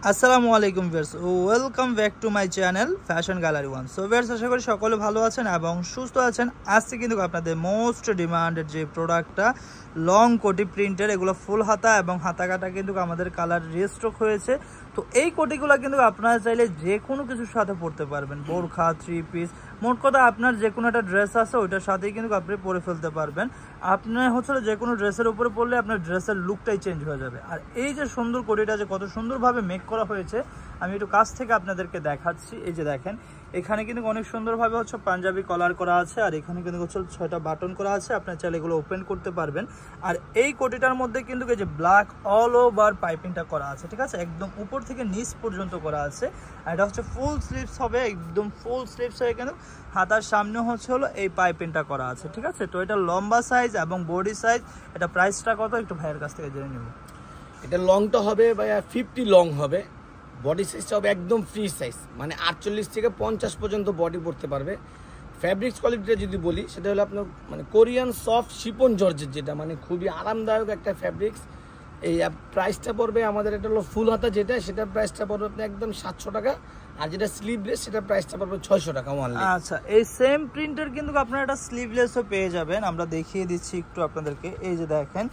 আসসালামু আলাইকুম viewers, welcome back to my channel fashion gallery one. So viewers, আশা করি সকলে ভালো আছেন এবং সুস্থ আছেন। আজকে কিন্তু আপনাদের মোস্ট ডিমান্ডেড যে প্রোডাক্টটা লং কোটি প্রিন্টের, এগুলো ফুল হাতা এবং হাতা কাটা কিন্তু আমাদের কালার রিস্টক হয়েছে। তো এই কোটিগুলো কিন্তু আপনারা চাইলে যে কোনো কিছুর সাথে পরতে পারবেন, বোরখা, থ্রি পিস, মোট কথা আপনার যে কোনো একটা ড্রেস আছে ওইটার সাথেই কিন্তু আপনি পরে ফেলতে পারবেন। আপনার হচ্ছে যে কোনো ড্রেসের উপরে পরলে আপনার ড্রেসের লুকটাই চেঞ্জ হয়ে যাবে। আর এই যে সুন্দর কোটিটা যে কত সুন্দরভাবে মেক করা হয়েছে, আমি একটু কাছ থেকে আপনাদেরকে দেখাচ্ছি। এই যে দেখেন, এখানে কিন্তু অনেক সুন্দরভাবে হচ্ছে পাঞ্জাবি কলার করা আছে, আর এখানে কিন্তু হচ্ছে 6টা বাটন করা আছে। আপনার চাইলে এগুলো ওপেন করতে পারবেন। আর এই কোটিটার মধ্যে কিন্তু এই যে ব্ল্যাক অল ওভার পাইপিংটা করা আছে, ঠিক আছে, একদম উপর থেকে নিচ পর্যন্ত করা আছে। আর এটা হচ্ছে ফুল স্লিভস হবে, একদম ফুল স্লিভস হয়ে কিন্তু হাতার সামনে হচ্ছে হলো এই পাইপিংটা করা আছে, ঠিক আছে। তো এটা লম্বা সাইজ এবং বডি সাইজ। এটা প্রাইসটা কত একটু ভাইয়ের কাছ থেকে জেনে নেব। এটা লংটা হবে ভাইয়া 50 লং হবে, বডি সাইজটা হবে একদম ফ্রি সাইজ, মানে 48 থেকে 50 পর্যন্ত বডি পড়তে পারবে। ফ্যাব্রিক্স কোয়ালিটিটা যদি বলি, সেটা হলো আপনার মানে কোরিয়ান সফট শিপন জর্জেট, যেটা মানে খুবই আরামদায়ক একটা ফ্যাব্রিক্স। এই প্রাইসটা পড়বে আমাদের, এটা হলো ফুল হাতা যেটা, সেটার প্রাইসটা পড়বে আপনি একদম 700 টাকা, আর যেটা স্লিভলেস সেটার প্রাইসটা পড়বে 600 টাকা অনলি। আচ্ছা, এই সেম প্রিন্টের কিন্তু আপনারা এটা স্লিভলেসও পেয়ে যাবেন। আমরা দেখিয়ে দিচ্ছি একটু আপনাদেরকে। এই যে দেখেন,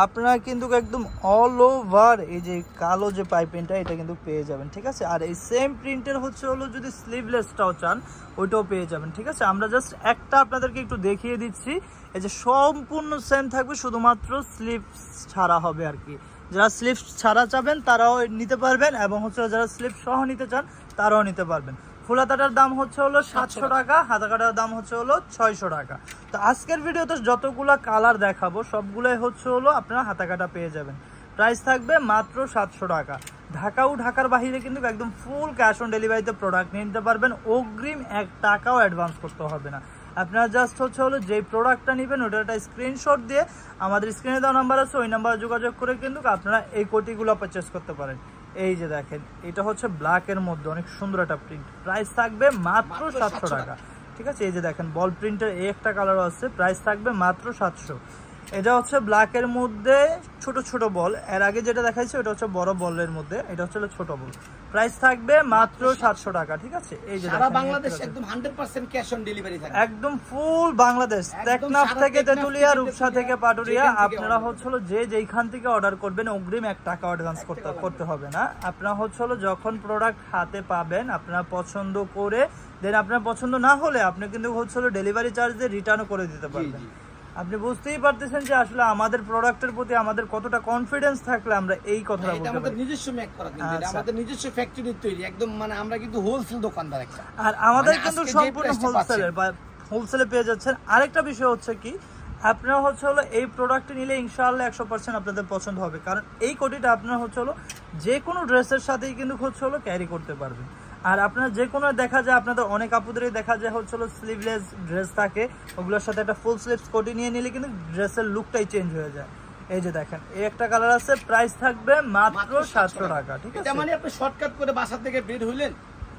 আপনারা কিন্তু একদম অল ওভার এই যে কালো যে পাইপিংটা, এটা কিন্তু পেয়ে যাবেন, ঠিক আছে। আর এই সেম প্রিন্টের হচ্ছে হলো যদি স্লিভলেসটাও চান ওইটাও পেয়ে যাবেন, ঠিক আছে। আমরা জাস্ট একটা আপনাদেরকে একটু দেখিয়ে দিচ্ছি। এই যে সম্পূর্ণ সেম থাকবে, শুধুমাত্র স্লিভস ছাড়া হবে আর কি। যারা স্লিভস ছাড়া চাবেন তারাও নিতে পারবেন, এবং হচ্ছে যারা স্লিভ সহ নিতে চান তারাও নিতে পারবেন। ফুল হাতাটার দাম হচ্ছে হলো 700 টাকা, হাতা কাটার দাম হচ্ছে হলো 600 টাকা। তো আজকের ভিডিওতে যতগুলা কালার দেখাবো সবগুলাই হচ্ছে হলো আপনারা হাতা কাটা পেয়ে যাবেন। প্রাইস থাকবে মাত্র 700 টাকা। ঢাকা ও ঢাকার বাহিরে কিন্তু একদম ফুল ক্যাশ অন ডেলিভারিতে প্রোডাক্ট নিয়ে নিতে পারবেন। অগ্রিম 1 টাকাও অ্যাডভান্স করতে হবে না। আপনারা জাস্ট হচ্ছে হলো যেই প্রোডাক্টটা নেবেন ওটার একটা স্ক্রিনশট দিয়ে আমাদের স্ক্রিনে দেওয়া নাম্বার আছে, ওই নাম্বারে যোগাযোগ করে কিন্তু আপনারা এই কোটিগুলো পারচেস করতে পারেন। এই যে দেখেন, এটা হচ্ছে ব্ল্যাকের মধ্যে অনেক সুন্দর একটা প্রিন্ট। প্রাইস থাকবে মাত্র 700 টাকা, ঠিক আছে। এই যে দেখেন, বল প্রিন্টের এই একটা কালার আছে, প্রাইস থাকবে মাত্র 700। এটা হচ্ছে ব্ল্যাকের মধ্যে ছোট ছোট বল। এর আগে যেটা দেখাইছে ওটা হচ্ছে বড় বলের মধ্যে, এটা হচ্ছে ছোট বল। প্রাইস থাকবে মাত্র 700 টাকা, ঠিক আছে। এই যে সারা বাংলাদেশ একদম 100% ক্যাশ অন ডেলিভারি থাকবে, একদম ফুল বাংলাদেশ, টেকনাফ থেকে তেতুলিয়া, রূপসা থেকে পাটুরিয়া। আপনারা হচ্ছে হলো যে যেইখান থেকে অর্ডার করবেন অগ্রিম 1 টাকা অ্যাডভান্স করতে হবে না। আপনারা হচ্ছে হলো যখন প্রোডাক্ট হাতে পাবেন, আপনারা পছন্দ করে দেন, আপনার পছন্দ না হলে আপনি কিন্তু হচ্ছে হলো ডেলিভারি চার্জ দিয়ে রিটার্নও করে দিতে পারবেন। আপনি বুঝতেই পারতেছেন যে আসলে আমাদের প্রোডাক্টের প্রতি আমাদের কতটা কনফিডেন্স থাকলে আমরা এই কথাটা বলতে পারি। আমাদের নিজস্ব মেক করা, কিন্তু এটা আমাদের নিজস্ব ফ্যাক্টরি তৈরি, একদম মানে আমরা কিন্তু হোলসেল দোকানদার একটা। আর আমাদের কিন্তু সম্পূর্ণ হোলসেলের বা হোলসেলে পেয়ে যাচ্ছেন। আরেকটা বিষয় হচ্ছে কি, আপনারা হচ্ছে হলো এই প্রোডাক্টটি নিলে ইনশাআল্লাহ 100% আপনাদের পছন্দ হবে, কারণ এই কোটিটা আপনারা হচ্ছে হলো যে কোনো ড্রেসের সাথেই কিন্তু হচ্ছে হলো ক্যারি করতে পারবেন। আর আপনার যে কোনো দেখা যায়, আপনাদের অনেক আপুদেরই দেখা যায় হচ্ছে হলো স্লিভলেস ড্রেস থাকে, ওগুলোর সাথে একটা ফুল স্লিভস কোটি নিয়ে নিলে কিন্তু ড্রেসের লুকটাই চেঞ্জ হয়ে যায়। এই যে দেখেন, এই একটা কালার আছে, প্রাইস থাকবে মাত্র 700 টাকা, ঠিক আছে। এটা মানে আপনি শর্টকাট করে বাসা থেকে বের হইলেন,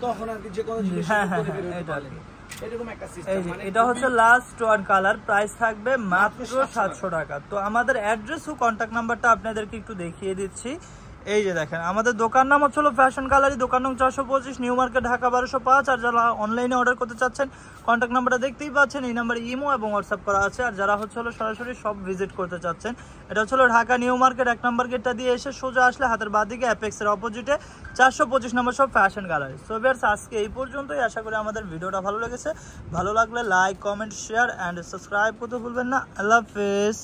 তখন আর কি যে কোনো জিনিস করে বের হতে পারবেন, এরকম একটা সিস্টেম। মানে এটা হচ্ছে লাস্ট ওয়ান কালার, প্রাইস থাকবে মাত্র 700 টাকা। তো আমাদের অ্যাড্রেস ও কন্ট্যাক্ট নাম্বারটা আপনাদেরকে একটু দেখিয়ে দিচ্ছি। এই যে দেখেন, আমাদের দোকান নাম হচ্ছে ফ্যাশন গ্যালারি, দোকান নং 425, নিউ মার্কেট, ঢাকা 1205। আর যারা অনলাইনে অর্ডার করতে চাচ্ছেন, কন্ট্যাক্ট নাম্বারটা দেখতেই পাচ্ছেন, এই নাম্বারে ইমো এবং হোয়াটসঅ্যাপ করা আছে। আর যারা হচ্ছে সরাসরি সব ভিজিট করতে চাচ্ছেন, এটা হচ্ছে ঢাকা নিউ মার্কেট 1 নম্বর গেটটা দিয়ে এসে সোজা আসলে হাতের বাঁদিকে অ্যাপেক্সের অপোজিটে 425 নম্বর সব ফ্যাশন গ্যালারি। সো ভিউয়ার্স, আজকে এই পর্যন্তই। আশা করি আমাদের ভিডিওটা ভালো লেগেছে। ভালো লাগলে like, comment, share and subscribe করতে ভুলবেন না। আল্লাহ হাফেজ।